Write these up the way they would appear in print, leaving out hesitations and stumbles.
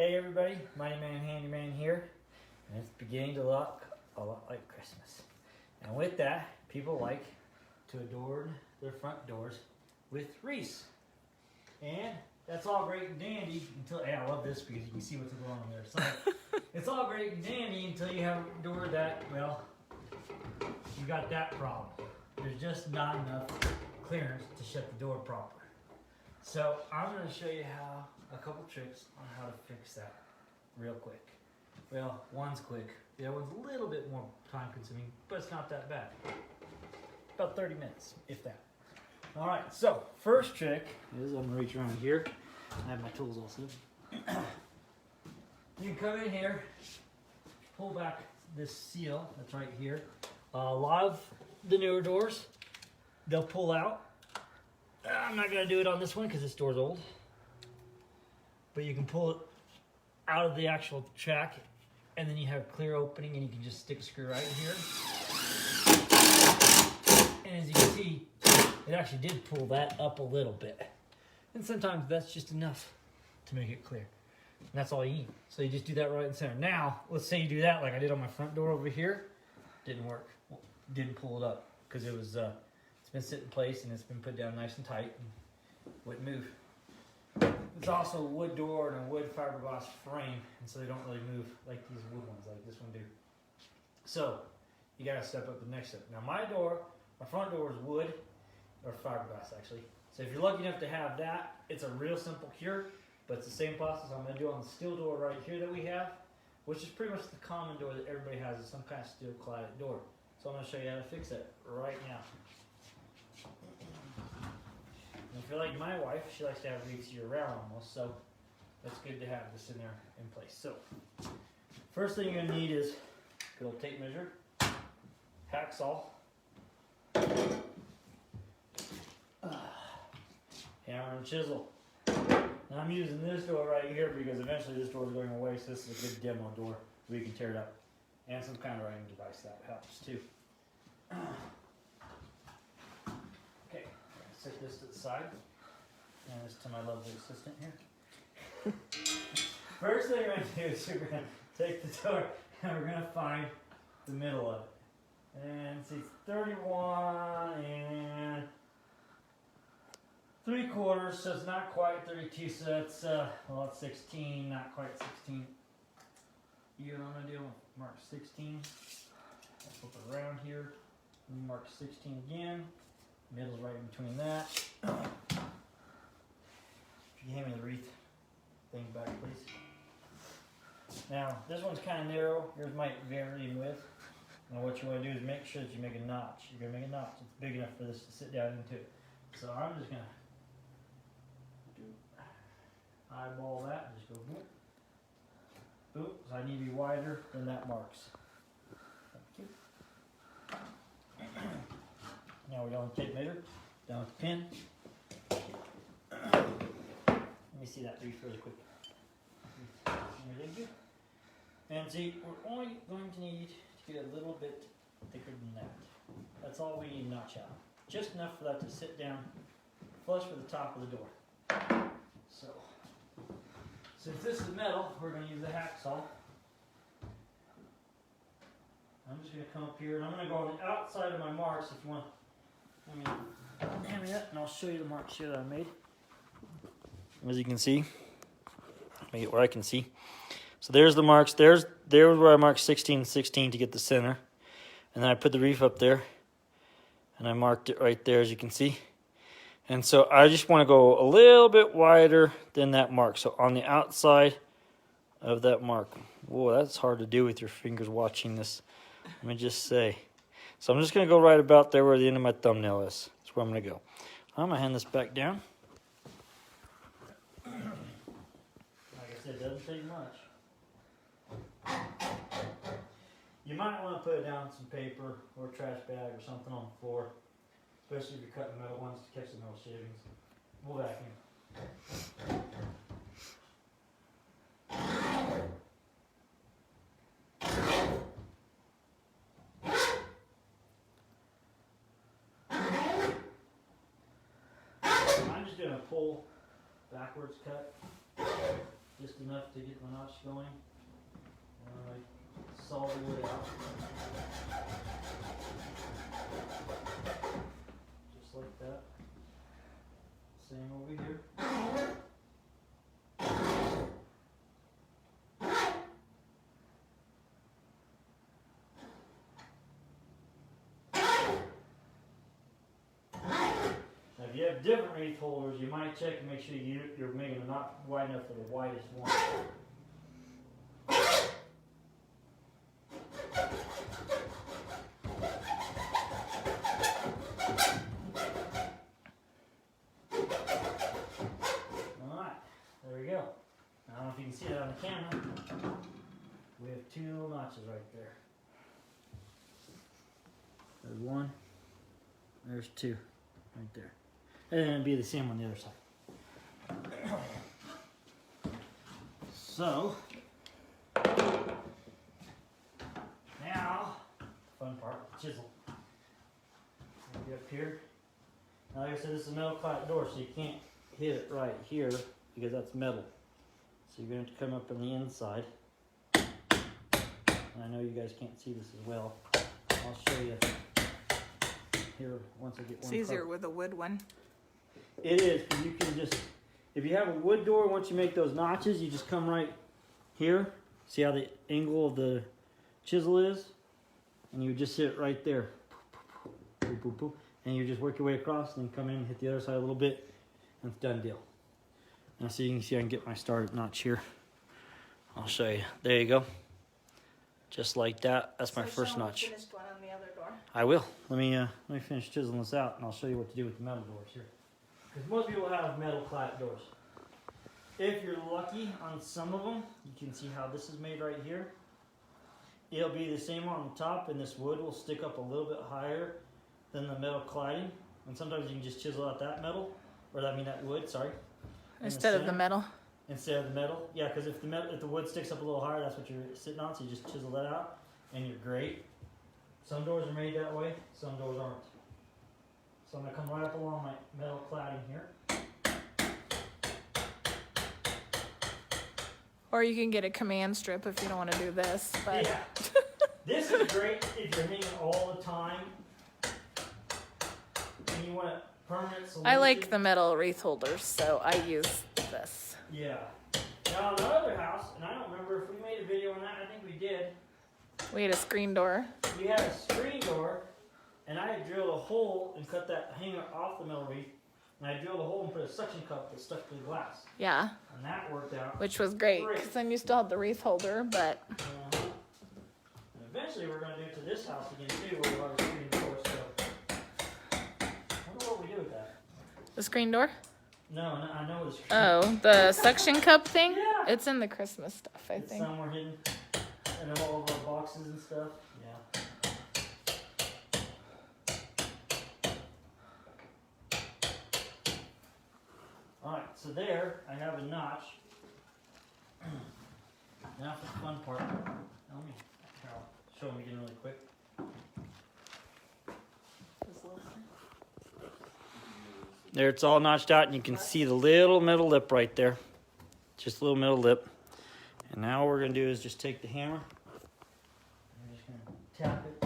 Hey everybody, Mighty Man Handyman here, and it's beginning to look a lot like Christmas. And with that, people like to adorn their front doors with wreaths. And that's all great and dandy until, I love this because you can see what's going on there. So it's all great and dandy until you have a door that, well, you got that problem. There's just not enough clearance to shut the door proper. So I'm going to show you a couple tricks on how to fix that real quick. Well, one's quick, the other one's a little bit more time consuming, but it's not that bad. About 30 minutes, if that. All right, so first trick is I'm gonna reach around here. I have my tools also. You come in here, pull back this seal that's right here. A lot of the newer doors, they'll pull out. I'm not gonna do it on this one because this door's old. But you can pull it out of the actual track, and then you have a clear opening, and you can just stick a screw right here. And as you can see, it actually did pull that up a little bit. And sometimes that's just enough to make it clear. And that's all you need. So you just do that right in the center. Now, let's say you do that like I did on my front door over here. Didn't work. Didn't pull it up because it was it's been sitting in place and it's been put down nice and tight and wouldn't move. It's also a wood door and a wood fiberglass frame, and so they don't really move like these wood ones, like this one do. So you gotta step up the next step. Now my front door is wood or fiberglass actually. So if you're lucky enough to have that, it's a real simple cure, but it's the same process I'm gonna do on the steel door right here that we have, which is pretty much the common door that everybody has, is some kind of steel cladded door. So I'm gonna show you how to fix it right now. And if you're like my wife, she likes to have wreaths year round almost, so it's good to have this in there in place. So, first thing you're going to need is good old tape measure, hacksaw, hammer and chisel. Now I'm using this door right here because eventually this door is going away, so this is a good demo door where you can tear it up. And some kind of writing device, that helps too. Set this to the side, and this to my lovely assistant here. First thing we're going to do is we're going to take the door and we're going to find the middle of it. And see, it's 31 and 3/4, so it's not quite 32, so that's, well, it's 16, not quite 16. You know what I'm going to do? Mark 16. I'll flip it around here, and mark 16 again. Middle's right in between that. If you hand me the wreath thing back, please. Now, this one's kind of narrow. Yours might vary in width. Now, what you want to do is make sure that you make a notch. You're going to make a notch. It's big enough for this to sit down into. So I'm just going to eyeball that and just go boop. Boop. So I need to be wider than that marks. Thank you. Now we're going to tape measure, down with the pin. Let me see that wreath really quick. And see, we're only going to need to get a little bit thicker than that. That's all we need to notch out. Just enough for that to sit down flush with the top of the door. So, since this is metal, we're going to use the hacksaw. I'm just going to come up here and I'm going to go on the outside of my marks if you want. Hand me that and I'll show you the marks here that I made. As you can see, make it where I can see. So there's the marks. There's where I marked 16, 16 to get the center. And then I put the wreath up there. And I marked it right there, as you can see. And so I just want to go a little bit wider than that mark. So on the outside of that mark. Whoa, that's hard to do with your fingers watching this. Let me just say. So I'm just going to go right about there where the end of my thumbnail is. That's where I'm going to go. I'm going to hand this back down. Like I said, it doesn't take much. You might want to put down some paper or a trash bag or something on the floor, especially if you're cutting metal ones to catch the metal shavings. We'll vacuum. Pull backwards cut just enough to get the notch going. Saw the wood out. Just like that. Same over here. Now, if you have different wreath holders, you might check and make sure you're making a knot wide enough for the widest one. I don't know if you can see it on the camera. We have two little notches right there. There's one. There's two right there. And then it'd be the same on the other side. So, now, fun part, chisel. Get up here. Now, like I said, this is a metal clad door, so you can't hit it right here because that's metal. So you're going to have to come up on the inside. And I know you guys can't see this as well. I'll show you here once I get one. It's easier with a wood one. It is, because you can just, if you have a wood door, once you make those notches, you just come right here. See how the angle of the chisel is? And you just hit it right there. And you just work your way across and then come in and hit the other side a little bit. And it's done deal. Now, so you can see I can get my started notch here. I'll show you. There you go. Just like that. That's my first notch. Finished one on the other door. I will. Let me finish chiseling this out, and I'll show you what to do with the metal doors here. Because most people have metal clad doors. If you're lucky on some of them, you can see how this is made right here. It'll be the same on the top, and this wood will stick up a little bit higher than the metal cladding. And sometimes you can just chisel out that metal, or I mean that wood. Sorry. Instead of the metal. Instead of the metal, yeah, because if the wood sticks up a little higher, that's what you're sitting on. So you just chisel that out, and you're great. Some doors are made that way, some doors aren't. So I'm gonna come right up along my metal cladding here. Or you can get a command strip if you don't want to do this. But yeah, this is great if you're hanging all the time, and you want a permanent solution. I like the metal wreath holders, so I use this. Yeah. Now, in the other house, and I don't remember if we made a video on that, I think we did. We had a screen door. We had a screen door, and I had drilled a hole and cut that hanger off the metal wreath, and I drilled a hole and put a suction cup that stuck to the glass. Yeah. And that worked out. Which was great, because then you still had the wreath holder, but... And eventually we're going to do it to this house again, too, where we have a screen door, so... I wonder what we do with that. The screen door? No, I know the screen. Oh, the suction cup thing? Yeah. It's in the Christmas stuff, I It's think. somewhere hidden in all of our boxes and stuff. Yeah. Alright, so there I have a notch. Now for the fun part. Now let me show them again really quick. There, it's all notched out, and you can see the little metal lip right there. Just a little metal lip. And now what we're going to do is just take the hammer. I'm just going to tap it.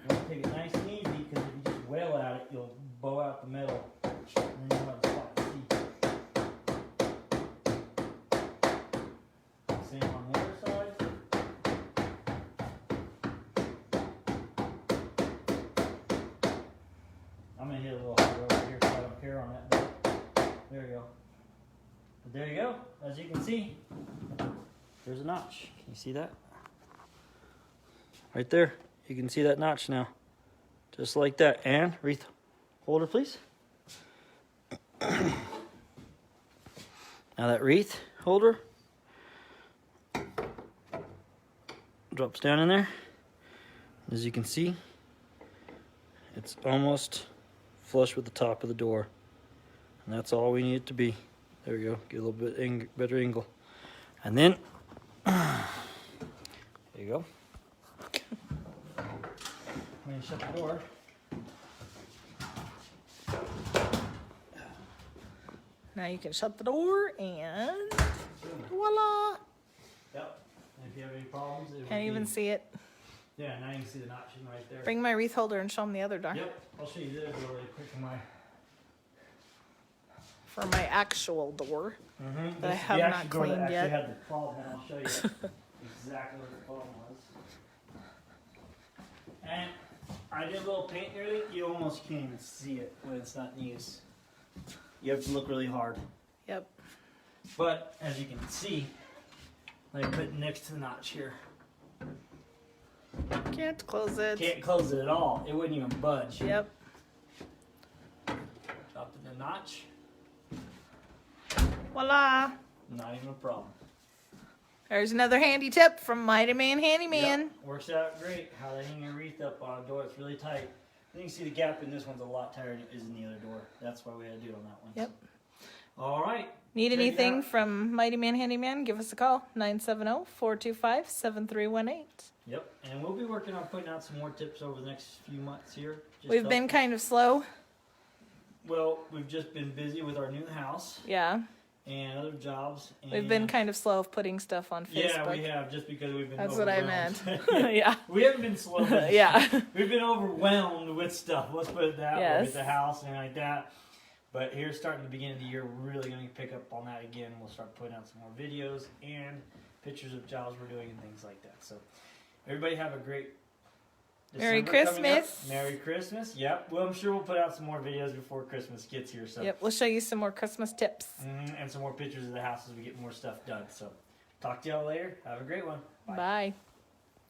And take it nice and easy, because if you just wail at it, you'll bow out the metal. And then you'll have a spot to see. Same on the other side. I'm going to hit a little harder over here so I don't care on that bit. There you go. But there you go. As you can see, there's a notch. Can you see that? Right there. You can see that notch now. Just like that. And wreath holder, please. Now that wreath holder drops down in there. As you can see, it's almost flush with the top of the door, and that's all we need it to be. There we go. Get a little bit better angle, and then there you go. When you shut the door, Now you can shut the door and voila. Yep. And if you have any problems, it Can't even see it. Yeah, now you can see the notching right there. Bring my wreath holder and show them the other door. Yep. I'll show you this door really quick For my actual door Mm-hmm. that I have not cleaned that yet. actually had the problem, and I'll show you exactly what the problem was. And I did a little paint there. You almost can't even see it when it's not in use. You have to look really hard. Yep. But as you can see, I put it next to the notch here. Can't close it. Can't close it at all. It wouldn't even budge. Yep. Dropped it in the notch. Voila. Not even a problem. There's another handy tip from Mighty Man Handyman. Yep, works out great. How to hang your wreath up on a door. It's really tight. You can see the gap in this one's a lot tighter than it is in the other door. That's why we had to do it on that one. Yep. All right. Need Check it anything out. from Mighty Man Handyman? Give us a call. 970-425-7318. Yep. And we'll be working on putting out some more tips over the next few months here. Just We've been kind of slow. Well, we've just been busy with our new house Yeah. and other jobs. And We've been kind of slow of putting stuff on Facebook. Yeah, we have, just because we've been That's what I overwhelmed. meant. Yeah. We haven't been slow. But Yeah. We've been overwhelmed with stuff. Let's put it that way, Yes. with the house and like that. But here, starting the beginning of the year, we're really going to pick up on that again. We'll start putting out some more videos and pictures of jobs we're doing and things like that. So, everybody have a great Merry December coming up. Christmas. Merry Christmas. Yep. Well, I'm sure we'll put out some more videos before Christmas gets here. So. Yep. We'll show you some more Christmas tips. And some more pictures of the house as we get more stuff done. So, talk to y'all later. Have a great one. Bye.